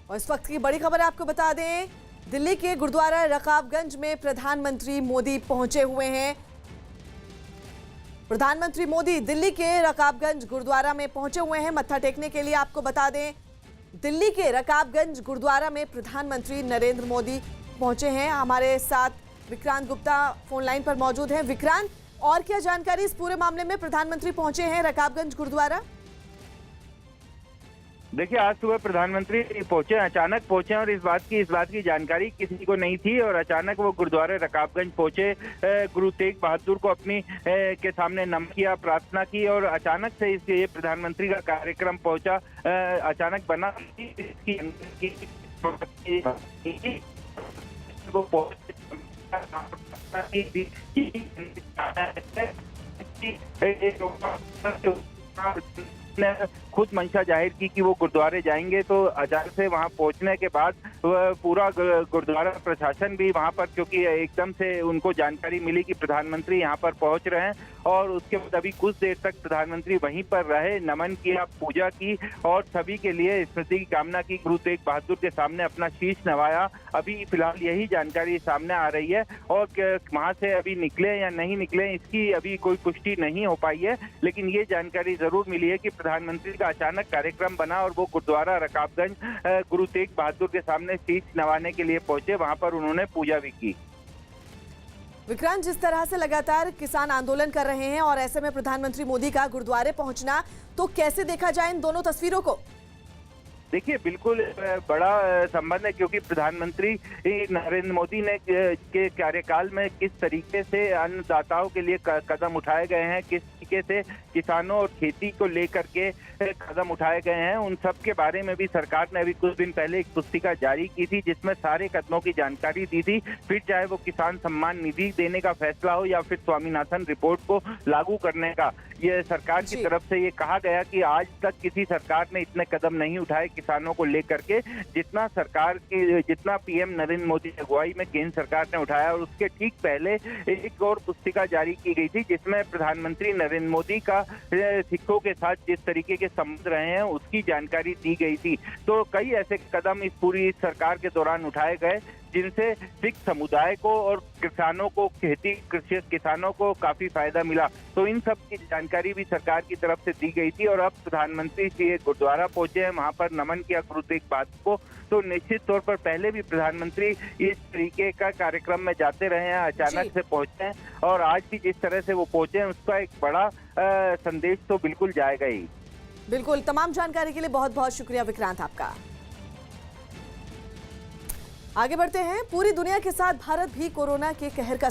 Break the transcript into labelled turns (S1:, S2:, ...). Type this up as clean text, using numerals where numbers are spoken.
S1: और इस वक्त की बड़ी खबर आपको बता दें, दिल्ली के गुरुद्वारा रकाबगंज में प्रधानमंत्री मोदी पहुंचे हुए हैं। प्रधानमंत्री मोदी दिल्ली के रकाबगंज गुरुद्वारा में पहुंचे हुए हैं मत्था टेकने के लिए। आपको बता दें, दिल्ली के रकाबगंज गुरुद्वारा में प्रधानमंत्री नरेंद्र मोदी पहुंचे हैं। हमारे साथ विक्रांत गुप्ता फोन लाइन पर मौजूद हैं। विक्रांत, और क्या जानकारी इस पूरे मामले में? प्रधानमंत्री पहुंचे हैं रकाबगंज गुरुद्वारा।
S2: देखिए, आज सुबह प्रधानमंत्री पहुंचे, अचानक पहुंचे और इस बात की जानकारी किसी को नहीं थी और अचानक वो गुरुद्वारे रकाबगंज पहुंचे। गुरु तेग बहादुर को अपनी के सामने नमन किया, प्रार्थना की और अचानक से ये प्रधानमंत्री का कार्यक्रम पहुंचा, अचानक बना। ने खुद मंशा जाहिर की कि वो गुरुद्वारे जाएंगे, तो अचानक से वहां पहुंचने के बाद पूरा गुरुद्वारा प्रशासन भी वहां पर, क्योंकि एकदम से उनको जानकारी मिली कि प्रधानमंत्री यहां पर पहुंच रहे हैं और उसके बाद अभी कुछ देर तक प्रधानमंत्री वहीं पर रहे, नमन किया, पूजा की और सभी के लिए स्मृति की कामना की, गुरु तेग बहादुर के सामने अपना शीश नवाया। अभी फिलहाल यही जानकारी सामने आ रही है और वहां से अभी निकले या नहीं निकले इसकी अभी कोई पुष्टि नहीं हो पाई है, लेकिन ये जानकारी जरूर मिली है कि प्रधानमंत्री का अचानक कार्यक्रम बना और वो गुरुद्वारा रकाबगंज गुरु तेग बहादुर के सामने शीश नवाने के लिए पहुंचे। वहां पर उन्होंने पूजा भी की।
S1: विक्रांत, जिस तरह से लगातार किसान आंदोलन कर रहे हैं और ऐसे में प्रधानमंत्री मोदी का गुरुद्वारे पहुंचना, तो कैसे देखा जाए इन दोनों तस्वीरों को?
S2: देखिए, बिल्कुल बड़ा संबंध है, क्योंकि प्रधानमंत्री नरेंद्र मोदी ने के कार्यकाल में किस तरीके से अन्नदाताओं के लिए कदम उठाए गए हैं, किस तरीके से किसानों और खेती को लेकर के कदम उठाए गए हैं, उन सब के बारे में भी सरकार ने अभी कुछ दिन पहले एक पुस्तिका जारी की थी जिसमें सारे कदमों की जानकारी दी थी। फिर चाहे वो किसान सम्मान निधि देने का फैसला हो या फिर स्वामीनाथन रिपोर्ट को लागू करने का, ये सरकार की तरफ से ये कहा गया कि आज तक किसी सरकार ने इतने कदम नहीं उठाए किसानों को लेकर के जितना पीएम नरेंद्र मोदी की अगुवाई में केंद्र सरकार ने उठाया। और उसके ठीक पहले एक और पुस्तिका जारी की गई थी जिसमें प्रधानमंत्री नरेंद्र मोदी का सिखों के साथ जिस तरीके के संबंध रहे हैं उसकी जानकारी दी गई थी। तो कई ऐसे कदम इस पूरी सरकार के दौरान उठाए गए जिनसे सिख समुदाय को और किसानों को, कृषि किसानों को काफी फायदा मिला। तो इन सब की जानकारी भी सरकार की तरफ से दी गई थी और अब प्रधानमंत्री जी गुरुद्वारा पहुंचे हैं, वहां पर नमन किया गुरु तेग बहादुर को। तो निश्चित तौर पर पहले भी प्रधानमंत्री इस तरीके का कार्यक्रम में जाते रहे हैं, अचानक से पहुंचे हैं और आज भी जिस तरह से वो पहुंचे हैं उसका एक बड़ा संदेश तो बिल्कुल जाएगा ही।
S1: बिल्कुल, तमाम जानकारी के लिए बहुत बहुत शुक्रिया विक्रांत आपका। आगे बढ़ते हैं। पूरी दुनिया के साथ भारत भी कोरोना के कहर का